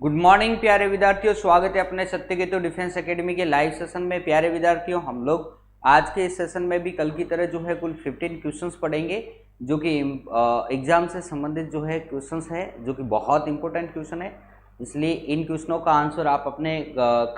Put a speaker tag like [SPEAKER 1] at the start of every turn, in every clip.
[SPEAKER 1] Good morning प्यारे विद्यार्थियों, स्वागत है अपने सत्यकेतु डिफेंस एकेडमी के लाइव सेशन में। प्यारे विद्यार्थियों, हम लोग आज के इस सेशन में भी कल की तरह जो है कुल 15 क्वेश्चंस पढ़ेंगे, जो कि एग्जाम से संबंधित जो है क्वेश्चंस है, जो कि बहुत इंपॉर्टेंट क्वेश्चन है। इसलिए इन क्वेश्चनों का आंसर आप अपने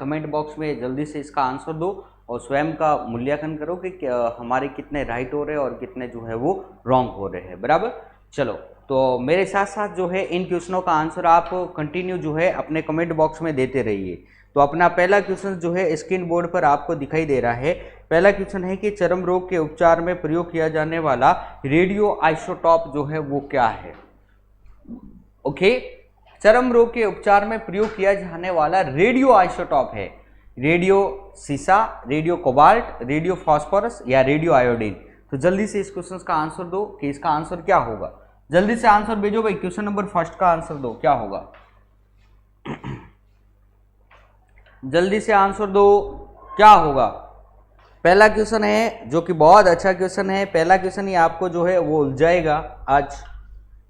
[SPEAKER 1] कमेंट बॉक्स में जल्दी से इसका आंसर दो और स्वयं का मूल्यांकन करो कि हमारे कितने राइट हो रहे हैं और कितने जो है वो रॉन्ग हो रहे हैं। बराबर, चलो तो मेरे साथ साथ जो है इन क्वेश्चनों का आंसर आप कंटिन्यू जो है अपने कमेंट बॉक्स में देते रहिए। तो अपना पहला क्वेश्चन जो है स्क्रीन बोर्ड पर आपको दिखाई दे रहा है। पहला क्वेश्चन है कि चर्म रोग के उपचार में प्रयोग किया जाने वाला रेडियो आइसोटॉप जो है वो क्या है। ओके, चर्म रोग के उपचार में प्रयोग किया जाने वाला रेडियो आइसोटॉप है रेडियो सीसा, रेडियो कोबाल्ट, रेडियो फास्फोरस या रेडियो आयोडीन। तो जल्दी से इस क्वेश्चन का आंसर दो कि इसका आंसर क्या होगा। जल्दी से आंसर भेजो भाई। क्वेश्चन नंबर फर्स्ट का आंसर दो, क्या होगा। जल्दी से आंसर दो, क्या होगा। पहला क्वेश्चन है जो कि बहुत अच्छा क्वेश्चन है। पहला क्वेश्चन ही आपको जो है वो उलझाएगा आज,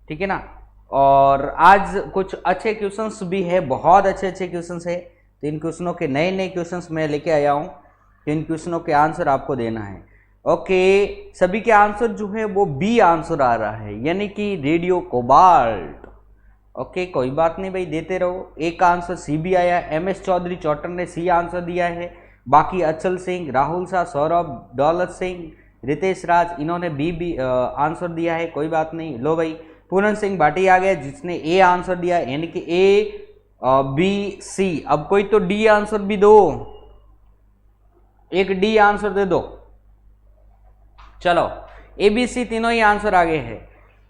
[SPEAKER 1] ठीक है ना। और आज कुछ अच्छे क्वेश्चंस भी है, बहुत अच्छे क्वेश्चंस है। तो इन क्वेश्चनों के नए क्वेश्चंस मैं लेके आया हूं, तो इन क्वेश्चनों के आंसर आपको देना है। ओके, सभी के आंसर जो है वो बी आंसर आ रहा है, यानी कि रेडियो कोबाल्ट। ओके, कोई बात नहीं भाई, देते रहो। एक आंसर सी भी आया। एमएस चौधरी चौटर ने सी आंसर दिया है। बाकी अचल सिंह, राहुल शाह, सौरभ, दौलत सिंह, रितेश राज, इन्होंने बी आंसर दिया है। कोई बात नहीं, लो भाई। पूरन सिंह भाटी आ गया जिसने ए आंसर दिया, यानी कि ए बी सी। अब कोई तो डी आंसर भी दो, एक डी आंसर दे दो। चलो, एबीसी तीनों ही आंसर आगे है।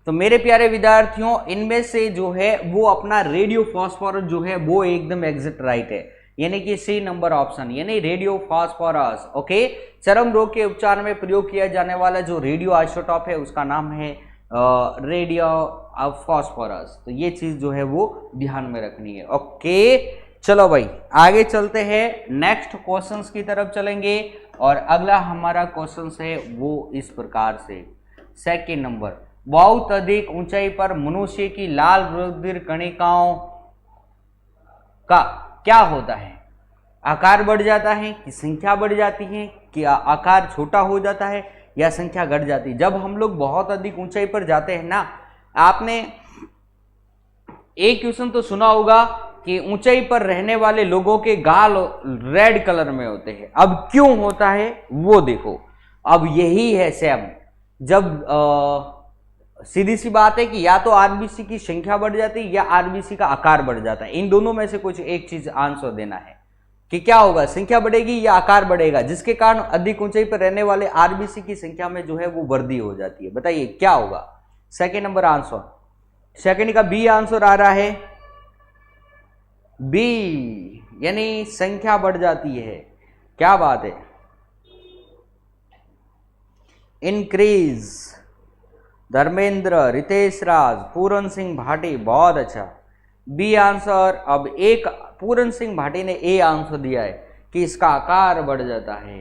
[SPEAKER 1] तो मेरे प्यारे विद्यार्थियों, इनमें से जो है वो अपना रेडियो फास्फोरस जो है वो एकदम एग्जैक्ट राइट है, यानी कि सी नंबर ऑप्शन, यानी रेडियो फास्फोरस। ओके, चर्म रोग के उपचार में प्रयोग किया जाने वाला जो रेडियो आइसोटॉप है उसका नाम है रेडियो फास्फोरस। तो ये चीज जो है वो ध्यान में रखनी है। ओके, चलो भाई आगे चलते हैं, नेक्स्ट क्वेश्चंस की तरफ चलेंगे। और अगला हमारा क्वेश्चन है वो इस प्रकार से, सेकंड नंबर, बहुत अधिक ऊंचाई पर मनुष्य की लाल रुधिर कणिकाओं का क्या होता है। आकार बढ़ जाता है कि संख्या बढ़ जाती है, कि आकार छोटा हो जाता है या संख्या घट जाती है। जब हम लोग बहुत अधिक ऊंचाई पर जाते हैं ना, आपने एक क्वेश्चन तो सुना होगा कि ऊंचाई पर रहने वाले लोगों के गाल रेड कलर में होते हैं। अब क्यों होता है वो देखो। अब यही है सेम, जब सीधी सी बात है कि या तो आरबीसी की संख्या बढ़ जाती है या आरबीसी का आकार बढ़ जाता है। इन दोनों में से कुछ एक चीज आंसर देना है कि क्या होगा, संख्या बढ़ेगी या आकार बढ़ेगा, जिसके कारण अधिक ऊंचाई पर रहने वाले आरबीसी की संख्या में जो है वो वृद्धि हो जाती है। बताइए क्या होगा। सेकेंड नंबर आंसर, सेकेंड का बी आंसर आ रहा है, बी, यानी संख्या बढ़ जाती है। क्या बात है, इंक्रीज। धर्मेंद्र, रितेश राज, पूरन सिंह भाटी, बहुत अच्छा, बी आंसर। अब एक पूरन सिंह भाटी ने ए आंसर दिया है कि इसका आकार बढ़ जाता है,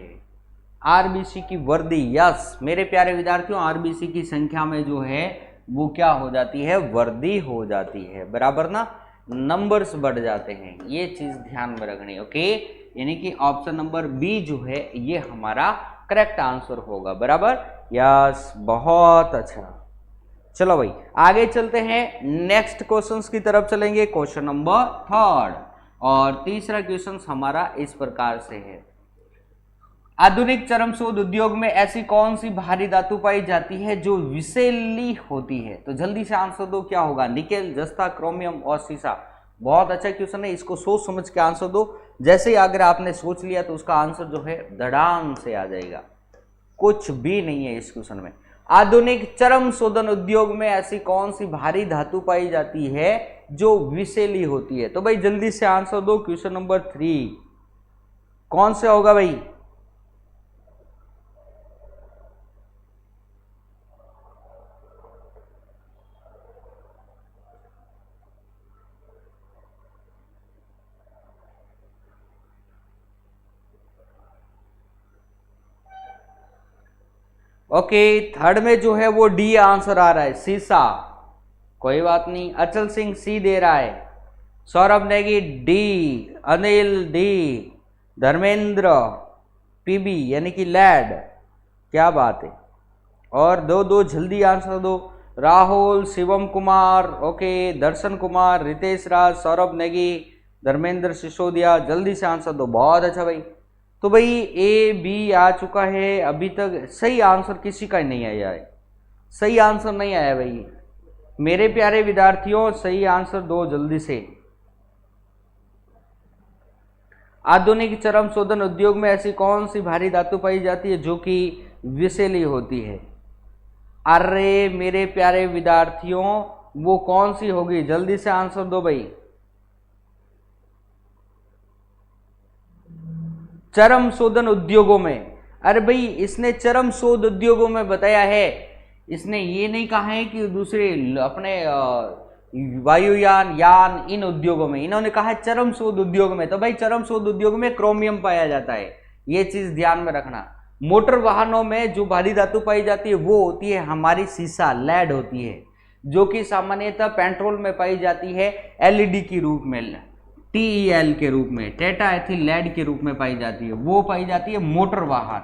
[SPEAKER 1] आरबीसी की वृद्धि। यस मेरे प्यारे विद्यार्थियों, आरबीसी की संख्या में जो है वो क्या हो जाती है, वृद्धि हो जाती है। बराबर ना, नंबर्स बढ़ जाते हैं, ये चीज ध्यान में रखनी। ओके, यानी कि ऑप्शन नंबर बी जो है ये हमारा करेक्ट आंसर होगा। बराबर, यस, बहुत अच्छा। चलो भाई आगे चलते हैं, नेक्स्ट क्वेश्चंस की तरफ चलेंगे। क्वेश्चन नंबर थर्ड, और तीसरा क्वेश्चन हमारा इस प्रकार से है, आधुनिक चर्म शोध उद्योग में ऐसी कौन सी भारी धातु पाई जाती है जो विषैली होती है। तो जल्दी से आंसर दो, क्या होगा। निकेल, जस्ता, क्रोमियम और सीसा। बहुत अच्छा क्वेश्चन है, इसको सोच समझ के आंसर दो। जैसे ही अगर आपने सोच लिया तो उसका आंसर जो है धड़ाम से आ जाएगा, कुछ भी नहीं है इस क्वेश्चन में। आधुनिक चर्म शोधन उद्योग में ऐसी कौन सी भारी धातु पाई जाती है जो विषैली होती है। तो भाई जल्दी से आंसर दो, क्वेश्चन नंबर 3 कौन से होगा भाई। ओके, थर्ड में जो है वो डी आंसर आ रहा है, सीसा। कोई बात नहीं, अचल सिंह सी दे रहा है। Saurabh Negi D, Anil D, Dharmendra PB यानी कि लैड। क्या बात है। और दो दो जल्दी आंसर दो। राहुल, शिवम कुमार, ओके, दर्शन कुमार, रितेश राज, सौरभ नेगी, धर्मेंद्र सिसोदिया, जल्दी से आंसर दो। बहुत अच्छा भाई। तो भाई ए बी आ चुका है, अभी तक सही आंसर किसी का नहीं आया है। सही आंसर नहीं आया भाई मेरे प्यारे विद्यार्थियों, सही आंसर दो जल्दी से। आधुनिक चरम शोधन उद्योग में ऐसी कौन सी भारी धातु पाई जाती है जो कि विषैली होती है? अरे मेरे प्यारे विद्यार्थियों, वो कौन सी होगी? जल्दी से आंसर दो भाई। चरम शोधन उद्योगों में। अरे भाई इसने चरम शोध उद्योगों में बताया है, इसने ये नहीं कहा है कि दूसरे अपने वायुयान यान इन उद्योगों में, इन्होंने कहा है चरम शोध उद्योग में। तो भाई चरम शोध उद्योग में क्रोमियम पाया जाता है, ये चीज ध्यान में रखना। मोटर वाहनों में जो भारी धातु पाई जाती है वो होती है हमारी सीसा, लेड होती है, जो कि सामान्यतः पेट्रोल में पाई जाती है एलईडी के रूप में, TEL के रूप में, टेटा एथिल लेड के रूप में पाई जाती है। वो पाई जाती है मोटर वाहन,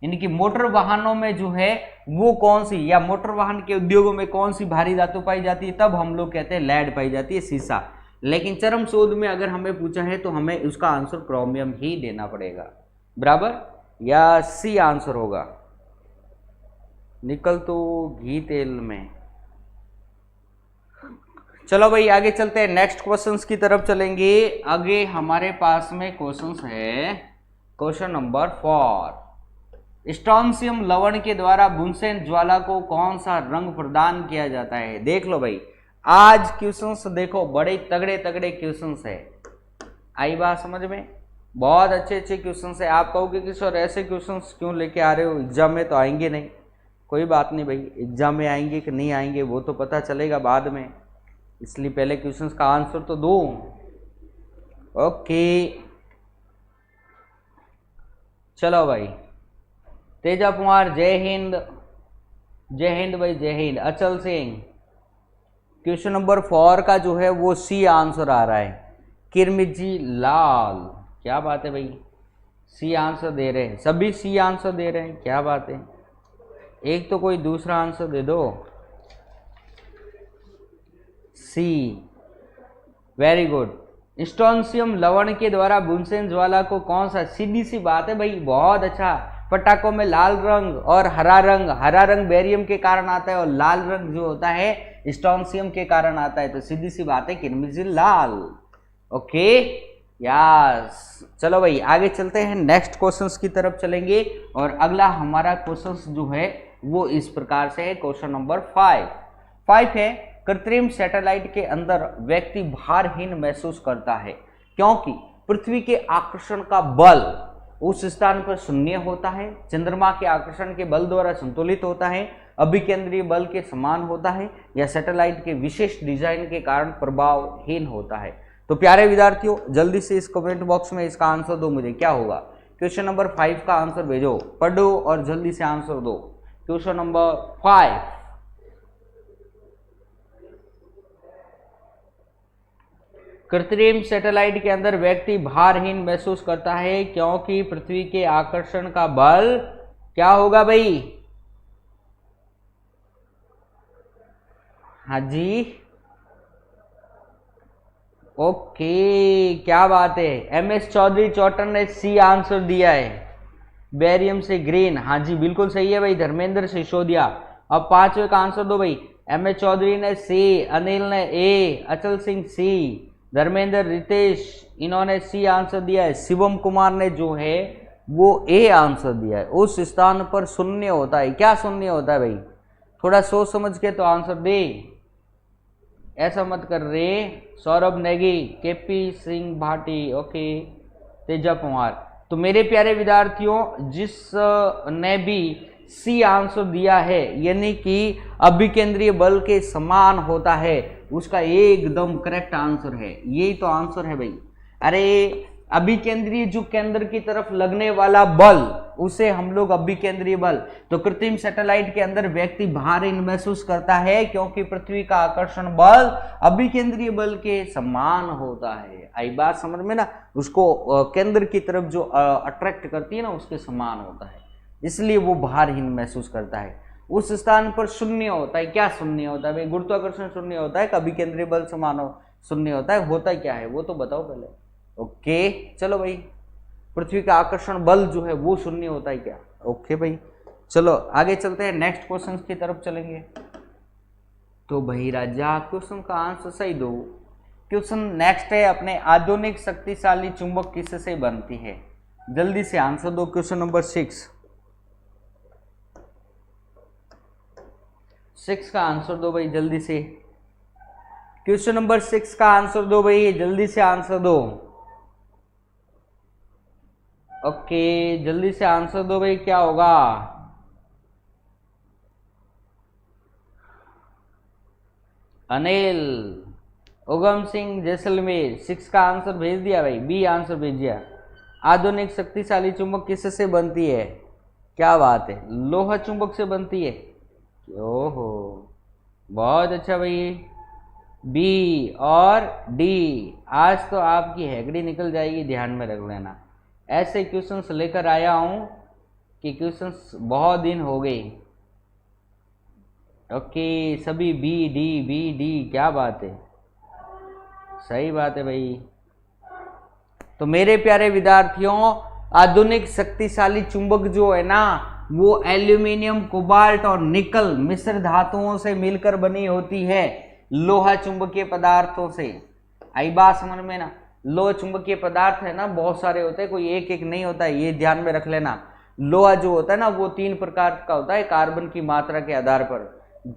[SPEAKER 1] यानी कि मोटर वाहनों में जो है वो कौन सी, या मोटर वाहन के उद्योगों में कौन सी भारी धातु पाई जाती है, तब हम लोग कहते हैं लेड पाई जाती है, सीसा। लेकिन चरम शोध में अगर हमें पूछा है तो हमें उसका आंसर क्रोमियम ही देना पड़ेगा। बराबर, या सी आंसर होगा। निकल तो घी तेल में। चलो भाई आगे चलते हैं, नेक्स्ट क्वेश्चंस की तरफ चलेंगे। आगे हमारे पास में क्वेश्चंस है, क्वेश्चन नंबर 4। स्ट्रोंशियम लवण के द्वारा बुनसेन ज्वाला को कौन सा रंग प्रदान किया जाता है? देख लो भाई, आज क्वेश्चंस देखो बड़े तगड़े तगड़े क्वेश्चंस है। आई बात समझ में? बहुत अच्छे अच्छे क्वेश्चंस है। आप कहोगे कि सर ऐसे क्वेश्चंस क्यों लेके आ रहे हो, एग्जाम में तो आएंगे नहीं। कोई बात नहीं भाई, एग्जाम में आएंगे कि नहीं आएंगे वो तो पता चलेगा बाद में, इसलिए पहले क्वेश्चंस का आंसर तो दो। ओके चलो भाई, तेजा कुमार जय हिंद, जय हिंद भाई, जय हिंद। अचल सिंह, क्वेश्चन नंबर 4 का जो है वो सी आंसर आ रहा है, किरमिजी लाल। क्या बात है भाई, सी आंसर दे रहे हैं, सभी सी आंसर दे रहे हैं, क्या बात है। एक तो कोई दूसरा आंसर दे दो। सी, वेरी गुड। स्ट्रोंशियम लवण के द्वारा बुनसेन ज्वाला को कौन सा, सीधी सी बात है भाई, बहुत अच्छा। पटाखों में लाल रंग और हरा रंग, हरा रंग बेरियम के कारण आता है और लाल रंग जो होता है स्ट्रोंशियम के कारण आता है, तो सीधी सी बात है किरमिजी लाल। ओके यस, चलो भाई आगे चलते हैं, नेक्स्ट क्वेश्चंस की तरफ चलेंगे। और अगला हमारा क्वेश्चंस जो है वो इस प्रकार से है, क्वेश्चन नंबर 5 है, कृत्रिम सैटेलाइट के अंदर व्यक्ति भारहीन महसूस करता है क्योंकि पृथ्वी के आकर्षण का बल उस स्थान पर शून्य होता है, चंद्रमा के आकर्षण के बल द्वारा संतुलित होता है, अभिकेंद्रीय बल के समान होता है, या सैटेलाइट के विशेष डिजाइन के कारण प्रभावहीन होता है। तो प्यारे विद्यार्थियों जल्दी से इस कमेंट बॉक्स में इसका आंसर दो मुझे, क्या होगा। क्वेश्चन नंबर 5 का आंसर भेजो, पढ़ो और जल्दी से आंसर दो। क्वेश्चन नंबर 5, कृत्रिम सैटेलाइट के अंदर व्यक्ति भारहीन महसूस करता है क्योंकि पृथ्वी के आकर्षण का बल क्या होगा भाई? हाँ जी, ओके क्या बात है। MS चौधरी चौटन ने सी आंसर दिया है, बेरियम से ग्रीन। हाँ जी बिल्कुल सही है भाई, धर्मेंद्र सिसोदिया। अब 5वें का आंसर दो भाई। MS चौधरी ने सी, अनिल ने ए, अचल सिंह सी, धर्मेंद्र, रितेश इन्होंने सी आंसर दिया है। शिवम कुमार ने जो है वो ए आंसर दिया है। उस स्थान पर शून्य होता है, क्या शून्य होता है भाई? थोड़ा सोच समझ के तो आंसर दे, ऐसा मत कर रे। Saurabh Negi, KP Singh Bhati, okay, Teja Kumar. तो मेरे प्यारे विद्यार्थियों जिस ने भी सी आंसर दिया है यानी कि अभिकेंद्रीय बल के समान होता है, उसका एकदम करेक्ट आंसर है, यही तो आंसर है भाई। अरे अभिकेंद्रीय जो केंद्र की तरफ लगने वाला बल, उसे हम लोग अभिकेंद्रीय बल। तो कृत्रिम सैटेलाइट के अंदर व्यक्ति भारहीन महसूस करता है क्योंकि पृथ्वी का आकर्षण बल अभिकेंद्रीय बल के समान होता है। आई बात समझ में ना, उसको केंद्र की तरफ जो अट्रैक्ट करती है ना, उसके समान होता है, इसलिए वो भारहीन महसूस करता है। उस स्थान पर शून्य होता है। क्या शून्य होता है भाई? गुरुत्वाकर्षण शून्य होता है, कभी केंद्रीय बल समान शून्य होता है? होता क्या है वो तो बताओ पहले। ओके चलो भाई, पृथ्वी का आकर्षण बल जो है वो शून्य होता है क्या? ओके भाई, चलो आगे चलते हैं, नेक्स्ट क्वेश्चन की तरफ चलेंगे। तो भाई राजा क्वेश्चन का आंसर सही दो। क्वेश्चन नेक्स्ट है अपने, आधुनिक शक्तिशाली चुंबक किससे बनती है? जल्दी से आंसर दो। क्वेश्चन नंबर 6 का आंसर दो भाई जल्दी से। क्वेश्चन नंबर 6 का आंसर दो भाई, जल्दी से आंसर दो। ओके जल्दी से आंसर दो भाई, क्या होगा? अनिल उगम सिंह जैसलमेर 6 का आंसर भेज दिया भाई, बी आंसर भेज दिया। आधुनिक शक्तिशाली चुंबक किससे बनती है? क्या बात है, लोहा चुंबक से बनती है। ओहो बहुत अच्छा भाई, बी और डी। आज तो आपकी हैगड़ी निकल जाएगी, ध्यान में रख लेना। ऐसे क्वेश्चंस लेकर आया हूं कि क्वेश्चंस बहुत दिन हो गए। ओके सभी बी डी, क्या बात है, सही बात है भाई। तो मेरे प्यारे विद्यार्थियों, आधुनिक शक्तिशाली चुंबक जो है ना, वो एल्यूमिनियम, कोबाल्ट और निकल मिश्र धातुओं से मिलकर बनी होती है, लोहा चुंबकीय पदार्थों से। आई बात समझ में ना? लोहा चुंबकीय पदार्थ है ना, बहुत सारे होते हैं, कोई एक एक नहीं होता है, ये ध्यान में रख लेना। लोहा जो होता है ना, वो 3 प्रकार का होता है कार्बन की मात्रा के आधार पर,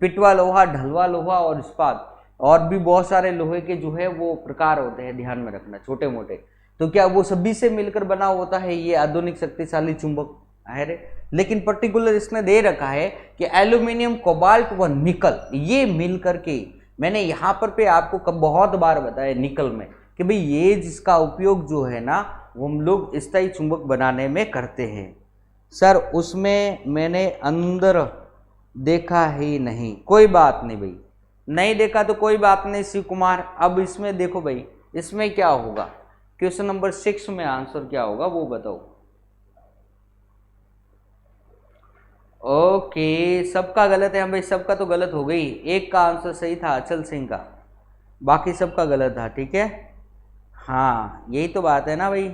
[SPEAKER 1] पिटवा लोहा, ढलवा लोहा और इस्पात। और भी बहुत सारे लोहे के जो है वो प्रकार होते हैं, ध्यान में रखना, छोटे मोटे। तो क्या वो सभी से मिलकर बना होता है ये आधुनिक शक्तिशाली चुंबक है? लेकिन पर्टिकुलर इसने दे रखा है कि एल्यूमिनियम, कोबाल्ट व निकल, ये मिलकर के, मैंने यहाँ पर आपको बहुत बार बताया निकल में कि भाई ये जिसका उपयोग जो है ना, वो हम लोग स्थायी चुंबक बनाने में करते हैं। सर उसमें मैंने अंदर देखा ही नहीं। कोई बात नहीं भाई, नहीं देखा तो कोई बात नहीं शिव कुमार। अब इसमें देखो भाई, इसमें क्या होगा? क्वेश्चन नंबर 6 में आंसर क्या होगा वो बताओ। ओके सबका गलत है भाई, सबका तो गलत हो गई। एक का आंसर सही था, अचल सिंह का, बाकी सबका गलत था। ठीक है, हाँ यही तो बात है ना भाई।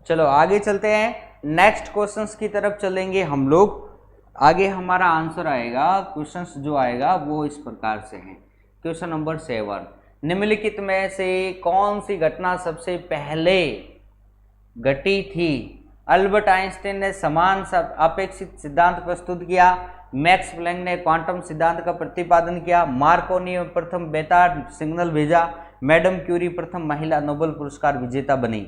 [SPEAKER 1] चलो आगे चलते हैं, नेक्स्ट क्वेश्चंस की तरफ चलेंगे हम लोग। आगे हमारा आंसर आएगा, क्वेश्चंस जो आएगा वो इस प्रकार से है। क्वेश्चन नंबर 7, निम्नलिखित में से कौन सी घटना सबसे पहले घटी थी? अल्बर्ट आइंस्टाइन ने समान अपेक्षित सिद्धांत प्रस्तुत किया, मैक्स प्लैंक ने क्वांटम सिद्धांत का प्रतिपादन किया, मार्कोनी ने प्रथम बेटा सिग्नल भेजा, मैडम क्यूरी प्रथम महिला नोबेल पुरस्कार विजेता बनी।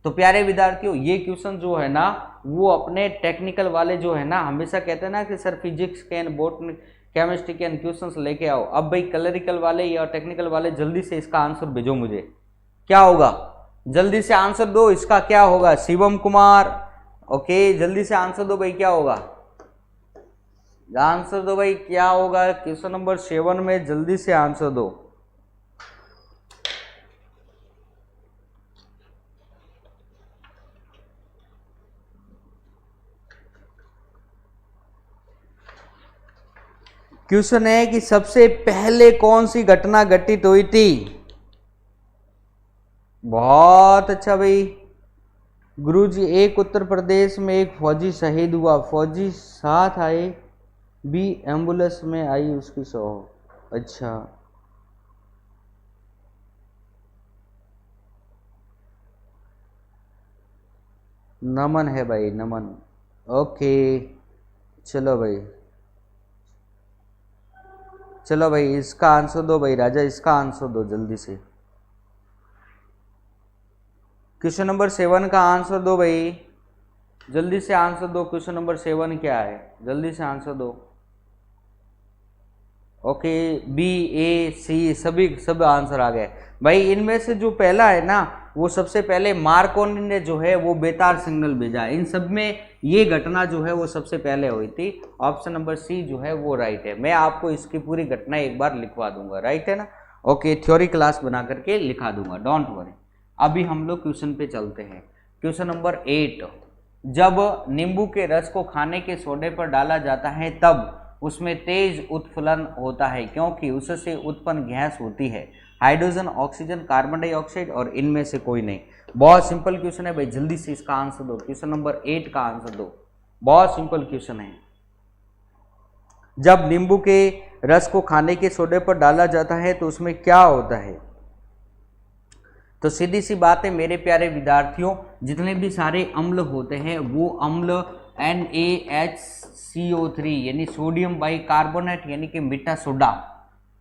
[SPEAKER 1] तो प्यारे विद्यार्थियों, ये क्वेश्चन जो है ना, वो अपने टेक्निकल वाले जो है ना, हमेशा कहते हैं ना कि सर फिजिक्स के बॉटनी केमिस्ट्री के क्वेश्चंस लेके आओ। अब भाई क्लरिकल वाले या टेक्निकल वाले जल्दी से इसका आंसर भेजो मुझे, क्या होगा? जल्दी से आंसर दो, इसका क्या होगा? शिवम कुमार, ओके जल्दी से आंसर दो भाई, क्या होगा? आंसर दो भाई, क्या होगा? क्वेश्चन नंबर 7 में जल्दी से आंसर दो। क्वेश्चन है कि सबसे पहले कौन सी घटना घटित हुई थी? बहुत अच्छा भाई गुरुजी। एक उत्तर प्रदेश में एक फौजी शहीद हुआ, फौजी साथ आए, बी एम्बुलेंस में आई उसकी सौ। अच्छा नमन है भाई, नमन। ओके चलो भाई, चलो भाई इसका आंसर दो भाई राजा, इसका आंसर दो जल्दी से। क्वेश्चन नंबर 7 का आंसर दो भाई, जल्दी से आंसर दो। क्वेश्चन नंबर 7 क्या है? जल्दी से आंसर दो। ओके, बी, ए, सी सब आंसर आ गए भाई। इनमें से जो पहला है ना, वो सबसे पहले मार्कोनी ने जो है वो बेतार सिग्नल भेजा। इन सब में ये घटना जो है वो सबसे पहले हुई थी। ऑप्शन नंबर सी जो है वो राइट है। मैं आपको इसकी पूरी घटना एक बार लिखवा दूंगा, राइट है ना। ओके, थ्योरी क्लास बना करके लिखा दूंगा, डोंट वरी। अभी हम लोग क्वेश्चन पे चलते हैं। क्वेश्चन नंबर 8, जब नींबू के रस को खाने के सोडे पर डाला जाता है तब उसमें तेज उत्फलन होता है, क्योंकि उससे उत्पन्न गैस होती है हाइड्रोजन, ऑक्सीजन, कार्बन डाइऑक्साइड, और इनमें से कोई नहीं। बहुत सिंपल क्वेश्चन है भाई, जल्दी से इसका आंसर दो। क्वेश्चन नंबर 8 का आंसर दो, बहुत सिंपल क्वेश्चन है। जब नींबू के रस को खाने के सोडे पर डाला जाता है तो उसमें क्या होता है? तो सीधी सी बात है मेरे प्यारे विद्यार्थियों, जितने भी सारे अम्ल होते हैं वो अम्ल NaHCO3 यानी सोडियम बाइकार्बोनेट यानी कि मीठा सोडा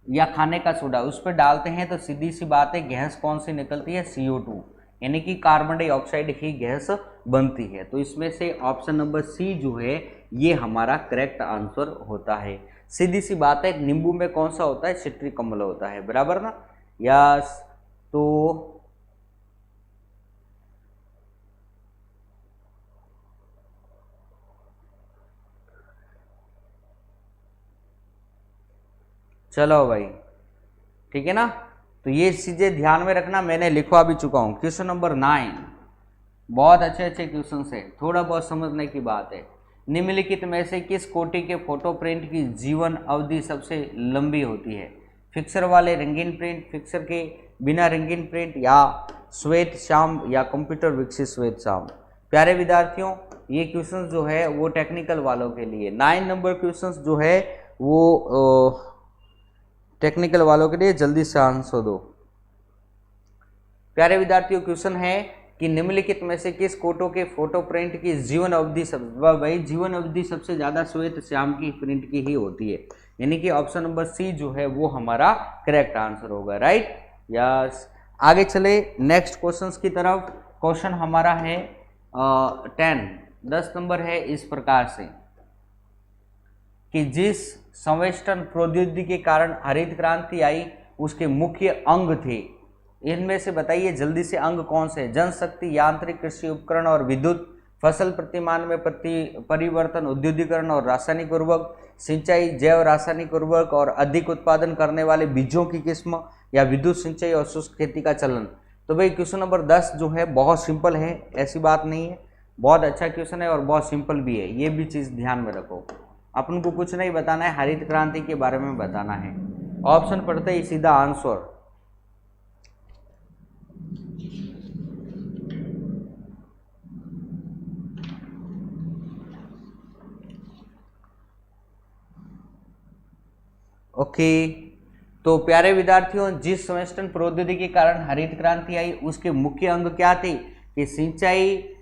[SPEAKER 1] या खाने का सोडा उस पर डालते हैं तो सीधी सी बात है गैस कौन सी निकलती है? CO2 यानी कि कार्बन डाइऑक्साइड ही गैस बनती है। तो इसमें से ऑप्शन नंबर सी जो है ये हमारा करेक्ट आंसर होता है। सीधी सी बात है, नींबू में कौन सा होता है? सिट्रिक अम्ल होता है, बराबर ना। यस, तो चलो भाई, ठीक है ना। तो ये चीजें ध्यान में रखना, मैंने लिखवा भी चुका हूं। क्वेश्चन नंबर 9, बहुत अच्छे क्वेश्चन है, थोड़ा बहुत समझने की बात है। निम्नलिखित में से किस कोटि के फोटो प्रिंट की जीवन अवधि सबसे लंबी होती है? फिक्सर वाले रंगीन प्रिंट, फिक्सर के बिना रंगीन प्रिंट, या श्वेत श्याम, या कंप्यूटर विकसित श्वेत श्याम। प्यारे विद्यार्थियों, ये क्वेश्चन जो है वो टेक्निकल वालों के लिए 9 नंबर क्वेश्चन जो है वो टेक्निकल वालों के लिए, जल्दी से आंसर दो। प्यारे विद्यार्थियों, क्वेश्चन है कि निम्नलिखित में से किस कोटो के फोटो प्रिंट की जीवन अवधि भाई जीवन अवधि सबसे ज्यादा श्वेत श्याम की प्रिंट की ही होती है, यानी कि ऑप्शन नंबर सी जो है वो हमारा करेक्ट आंसर होगा, राइट। यस, आगे चले नेक्स्ट क्वेश्चन की तरफ। क्वेश्चन हमारा है 10 नंबर है इस प्रकार से कि जिस संवेष्टन प्रौद्योगिकी के कारण हरित क्रांति आई उसके मुख्य अंग थे, इनमें से बताइए जल्दी से अंग कौन से? जनशक्ति, यांत्रिक कृषि उपकरण और विद्युत, फसल प्रतिमान में परिवर्तन, औद्योगिकरण और रासायनिक उर्वरक, सिंचाई, जैव रासायनिक उर्वरक और अधिक उत्पादन करने वाले बीजों की किस्म, या विद्युत सिंचाई और शुष्क खेती का चलन। तो भाई क्वेश्चन नंबर 10 जो है बहुत सिंपल है, ऐसी बात नहीं है, बहुत अच्छा क्वेश्चन है और बहुत सिंपल भी है, ये भी चीज़ ध्यान में रखो। अपन को कुछ नहीं बताना है, हरित क्रांति के बारे में बताना है। ऑप्शन पढ़ते ही सीधा आंसर। ओके, तो प्यारे विद्यार्थियों, जिस संवेष्टन प्रौद्योगिकी के कारण हरित क्रांति आई उसके मुख्य अंग क्या थे? कि सिंचाई,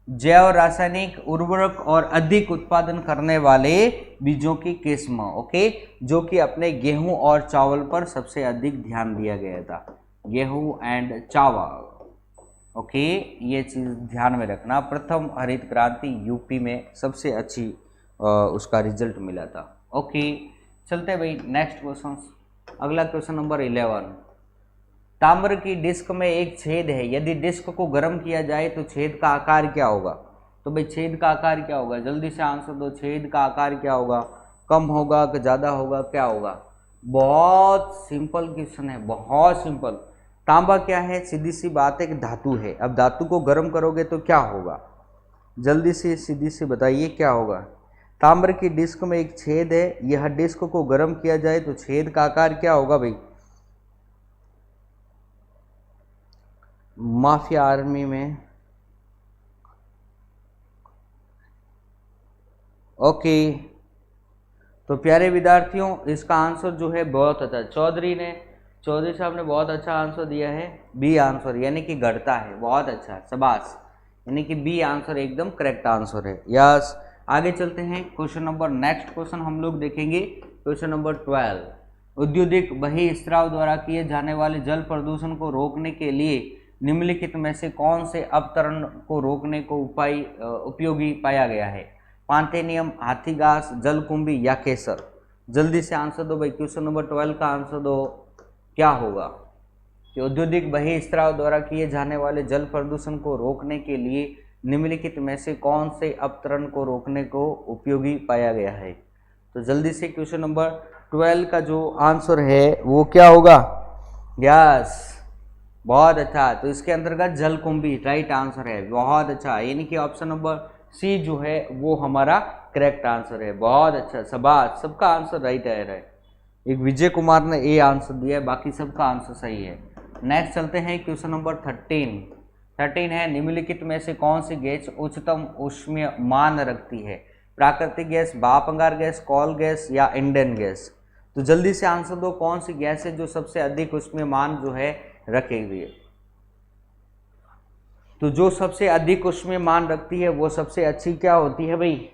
[SPEAKER 1] जैव रासायनिक उर्वरक और अधिक उत्पादन करने वाले बीजों की किस्म। ओके, जो कि अपने गेहूं और चावल पर सबसे अधिक ध्यान दिया गया था, गेहूं एंड चावल। ओके, ये चीज ध्यान में रखना। प्रथम हरित क्रांति यूपी में सबसे अच्छी उसका रिजल्ट मिला था। ओके, चलते भाई नेक्स्ट क्वेश्चन। अगला क्वेश्चन नंबर 11, ताम्र की डिस्क में एक छेद है, यदि डिस्क को गर्म किया जाए तो छेद का आकार क्या होगा? तो भाई छेद का आकार क्या होगा? जल्दी से आंसर दो, छेद का आकार क्या होगा? कम होगा कि ज़्यादा होगा, क्या होगा? बहुत सिंपल क्वेश्चन है, बहुत सिंपल। तांबा क्या है? सीधी सी बात है कि धातु है। अब धातु को गर्म करोगे तो क्या होगा? जल्दी से सीधी से बताइए क्या होगा? ताम्र की डिस्क में एक छेद है, यह डिस्क को गर्म किया जाए तो छेद का आकार क्या होगा भाई? माफिया आर्मी में। ओके, तो प्यारे विद्यार्थियों इसका आंसर जो है बहुत अच्छा, चौधरी साहब ने बहुत अच्छा आंसर दिया है, बी आंसर, यानी कि घटता है। बहुत अच्छा, शाबाश, यानी कि बी आंसर एकदम करेक्ट आंसर है। यस, आगे चलते हैं। क्वेश्चन नंबर नेक्स्ट क्वेश्चन हम लोग देखेंगे, क्वेश्चन नंबर 12, औद्योगिक बहिस्राव द्वारा किए जाने वाले जल प्रदूषण को रोकने के लिए निम्नलिखित में से कौन से अवतरण को रोकने को उपयोगी पाया गया है? पांथेनियम, हाथी घास, जलकुंभी या केसर। जल्दी से आंसर दो भाई, क्वेश्चन नंबर 12 का आंसर दो, क्या होगा कि औद्योगिक बहिस्त्राव द्वारा किए जाने वाले जल प्रदूषण को रोकने के लिए निम्नलिखित में से कौन से अपतरण को रोकने को उपयोगी पाया गया है। तो जल्दी से क्वेश्चन नंबर 12 का जो आंसर है वो क्या होगा। यस, बहुत अच्छा। तो इसके अंतर्गत जलकुंभी राइट आंसर है, बहुत अच्छा। यानी कि ऑप्शन नंबर सी जो है वो हमारा करेक्ट आंसर है, बहुत अच्छा, शाबाश, सबका आंसर राइट आ रहा है। एक विजय कुमार ने ए आंसर दिया है, बाकी सबका आंसर सही है। नेक्स्ट चलते हैं क्वेश्चन नंबर 13 है, निम्नलिखित में से कौन सी गैस उच्चतम ऊष्मीय मान रखती है। प्राकृतिक गैस, भाप अंगार गैस, कॉल गैस या इंडेन गैस। तो जल्दी से आंसर दो, कौन सी गैस है जो सबसे अधिक ऊष्मीय मान जो है रखेगी। तो जो सबसे अधिक ऊष्मीय मान रखती है वो सबसे अच्छी क्या होती है भाई,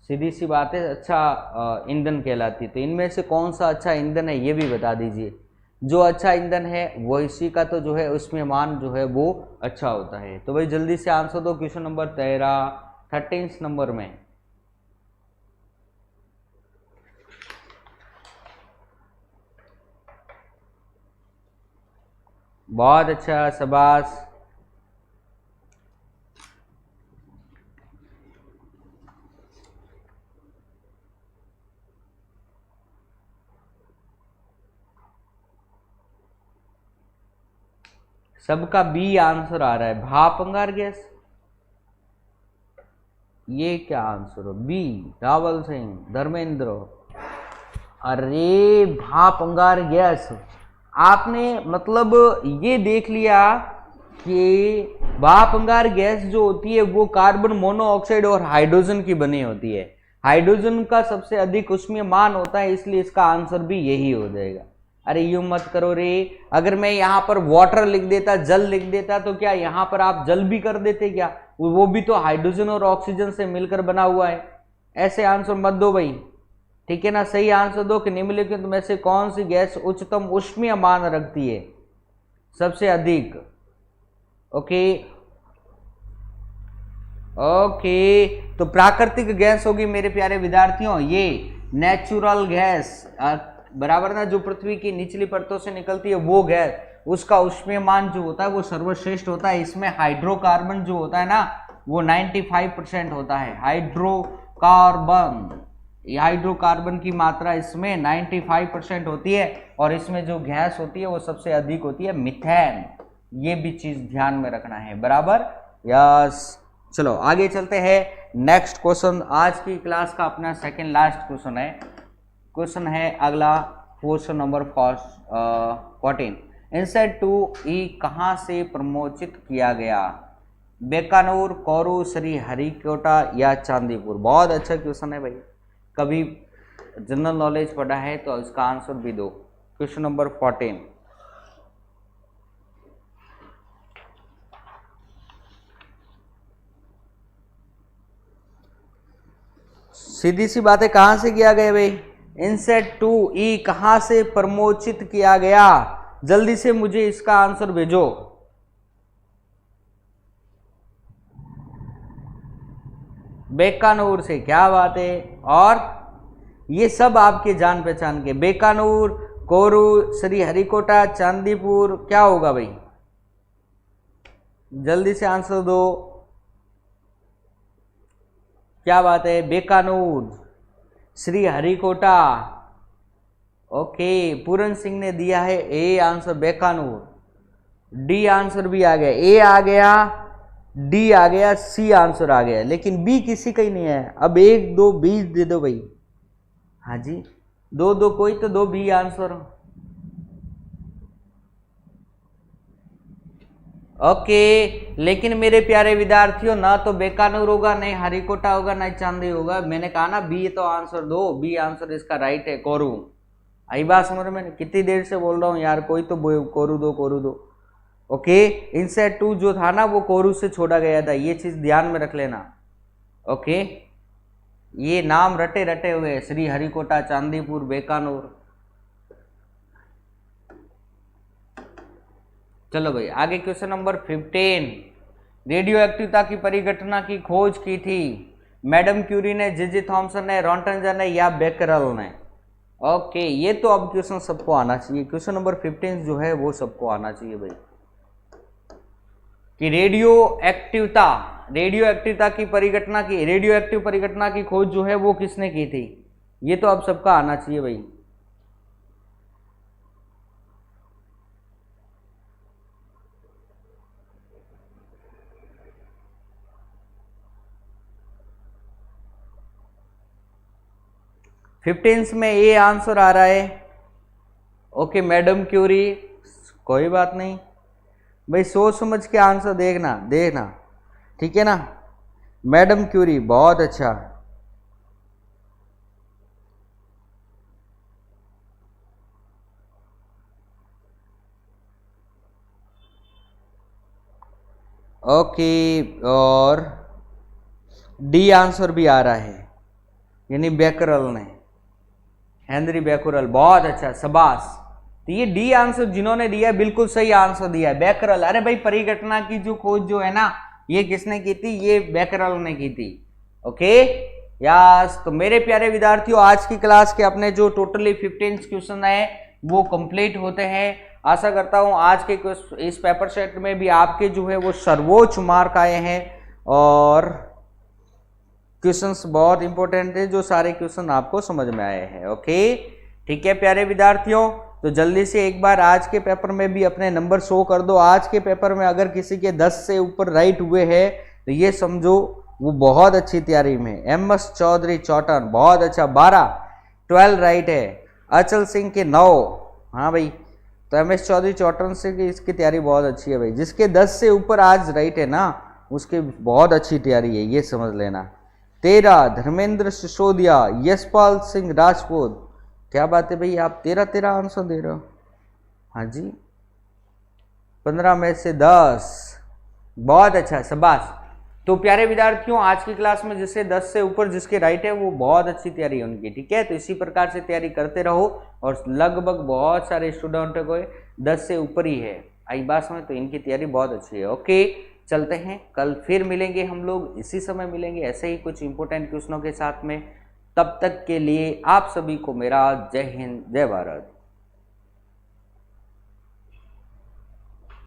[SPEAKER 1] सीधी सी बात है, अच्छा ईंधन कहलाती है। तो इनमें से कौन सा अच्छा ईंधन है ये भी बता दीजिए। जो अच्छा ईंधन है वो इसी का तो जो है उसमें मान जो है वो अच्छा होता है। तो भाई जल्दी से आंसर दो क्वेश्चन नंबर 13 नंबर में। बहुत अच्छा, शाबाश। सबका बी आंसर आ रहा है, भाप अंगार गैस। ये क्या आंसर हो, बी, रावल सिंह, धर्मेंद्र। अरे भाप अंगार गैस, आपने मतलब ये देख लिया कि भाप अंगार गैस जो होती है वो कार्बन मोनोऑक्साइड और हाइड्रोजन की बनी होती है। हाइड्रोजन का सबसे अधिक ऊष्मीय मान होता है, इसलिए इसका आंसर भी यही हो जाएगा। अरे यूं मत करो रे, अगर मैं यहाँ पर वाटर लिख देता, जल लिख देता, तो क्या यहाँ पर आप जल भी कर देते क्या, वो भी तो हाइड्रोजन और ऑक्सीजन से मिलकर बना हुआ है। ऐसे आंसर मत दो भाई, ठीक है ना। सही आंसर दो कि निम्नलिखित में से कौन सी गैस उच्चतम ऊष्मीय मान रखती है, सबसे अधिक। ओके ओके, तो प्राकृतिक गैस होगी मेरे प्यारे विद्यार्थियों, ये नेचुरल गैस बराबर ना, जो पृथ्वी की निचली परतों से निकलती है वो गैस, उसका ऊष्मीय मान जो होता है वो सर्वश्रेष्ठ होता है। इसमें हाइड्रोकार्बन जो होता है ना वो 95% होता है। हाइड्रोकार्बन की मात्रा इसमें 95% होती है, और इसमें जो गैस होती है वो सबसे अधिक होती है मीथेन। ये भी चीज ध्यान में रखना है, बराबर। यस, चलो आगे चलते हैं। नेक्स्ट क्वेश्चन आज की क्लास का अपना सेकंड लास्ट क्वेश्चन है। क्वेश्चन है अगला, क्वेश्चन नंबर 14। इंसेट 2E कहाँ से प्रमोचित किया गया, बीकानेर, कोरू, श्री हरिकोटा या चांदीपुर। बहुत अच्छा क्वेश्चन है भाई, कभी जनरल नॉलेज पढ़ा है तो इसका आंसर भी दो। क्वेश्चन नंबर 14, सीधी सी बात है, कहां से किया गया भाई, इंसेट 2E कहां से प्रमोचित किया गया। जल्दी से मुझे इसका आंसर भेजो। बीकानेर से, क्या बात है। और ये सब आपके जान पहचान के, बीकानेर, कोरू, श्री हरिकोटा, चांदीपुर, क्या होगा भाई, जल्दी से आंसर दो। क्या बात है, बीकानेर, श्री हरिकोटा। ओके, पूरन सिंह ने दिया है A answer Bikaner. D answer भी आ गया, ए आ गया, डी आ गया, सी आंसर आ गया, लेकिन बी किसी का ही नहीं है। अब 1 2 बी दे दो भाई। हाँ जी, 2 2 कोई तो 2 बी आंसर। ओके, लेकिन मेरे प्यारे विद्यार्थियों ना तो बीकानेर होगा, नहीं हरिकोटा होगा, नहीं चांदी होगा। मैंने कहा ना बी तो आंसर दो, बी आंसर इसका राइट है, कोरू। आई बात समझ में, कितनी देर से बोल रहा हूँ यार, कोई तो कोरू दो, कोरू दो। ओके, इंसेट 2 जो था ना वो कोरू से छोड़ा गया था, ये चीज ध्यान में रख लेना। ओके, ये नाम रटे रटे हुए, श्री हरिकोटा, चांदीपुर, बीकानेर। चलो भाई आगे, क्वेश्चन नंबर 15। रेडियो एक्टिविटी की परिघटना की खोज की थी मैडम क्यूरी ने, जे जे थॉमसन ने, रॉन्टनजन ने या बेकरल ने। ओके, ये तो अब क्वेश्चन सबको आना चाहिए। क्वेश्चन नंबर 15 जो है वो सबको आना चाहिए भाई, कि रेडियो एक्टिवता की परिघटना की, रेडियो एक्टिव परिघटना की खोज जो है वो किसने की थी? ये तो अब सबका आना चाहिए भाई। फिफ्टींथ में ए आंसर आ रहा है। ओके मैडम क्यूरी, कोई बात नहीं भाई, सोच समझ के आंसर देखना ठीक है ना। मैडम क्यूरी, बहुत अच्छा। ओके, और डी आंसर भी आ रहा है, यानी बैकरल ने, हेनरी बैकरल, बहुत अच्छा, शाबाश। तो ये डी आंसर जिन्होंने दिया है बिल्कुल सही आंसर दिया है, बैकरल। अरे भाई परिघटना की जो खोज जो है ना, ये किसने की थी? ये बैकरल ने की थी। Okay yes. तो मेरे प्यारे विद्यार्थियों, आज की क्लास के अपने जो टोटली 15 क्वेश्चन है वो कंप्लीट होते हैं। आशा करता हूं आज के इस पेपर सेट में भी आपके जो है वो सर्वोच्च मार्क आए हैं, और क्वेश्चंस बहुत इंपॉर्टेंट है, जो सारे क्वेश्चन आपको समझ में आए हैं। ओके ठीक है प्यारे विद्यार्थियों, तो जल्दी से एक बार आज के पेपर में भी अपने नंबर शो कर दो। आज के पेपर में अगर किसी के 10 से ऊपर राइट हुए हैं तो ये समझो वो बहुत अच्छी तैयारी में। एम एस चौधरी चौटन, बहुत अच्छा, 12 राइट है। अचल सिंह के 9, हाँ भाई, तो एम एस चौधरी चौटन से इसकी तैयारी बहुत अच्छी है भाई। जिसके 10 से ऊपर आज राइट है ना, उसकी बहुत अच्छी तैयारी है, ये समझ लेना। 13 धर्मेंद्र सिसोदिया, यशपाल सिंह राजपूत, क्या बात है भाई, आप 13 आंसर दे रहे हो। हाँ जी, 15 में से 10, बहुत अच्छा, शाबाश। तो प्यारे विद्यार्थियों, आज की क्लास में जिससे 10 से ऊपर जिसके राइट है वो बहुत अच्छी तैयारी है उनकी, ठीक है। तो इसी प्रकार से तैयारी करते रहो, और लगभग बहुत सारे स्टूडेंटों को 10 से ऊपर ही है आई बात में, तो इनकी तैयारी बहुत अच्छी है। ओके चलते हैं, कल फिर मिलेंगे हम लोग, इसी समय मिलेंगे ऐसे ही कुछ इंपॉर्टेंट क्वेश्चनों के साथ में। तब तक के लिए आप सभी को मेरा जय हिंद, जय भारत।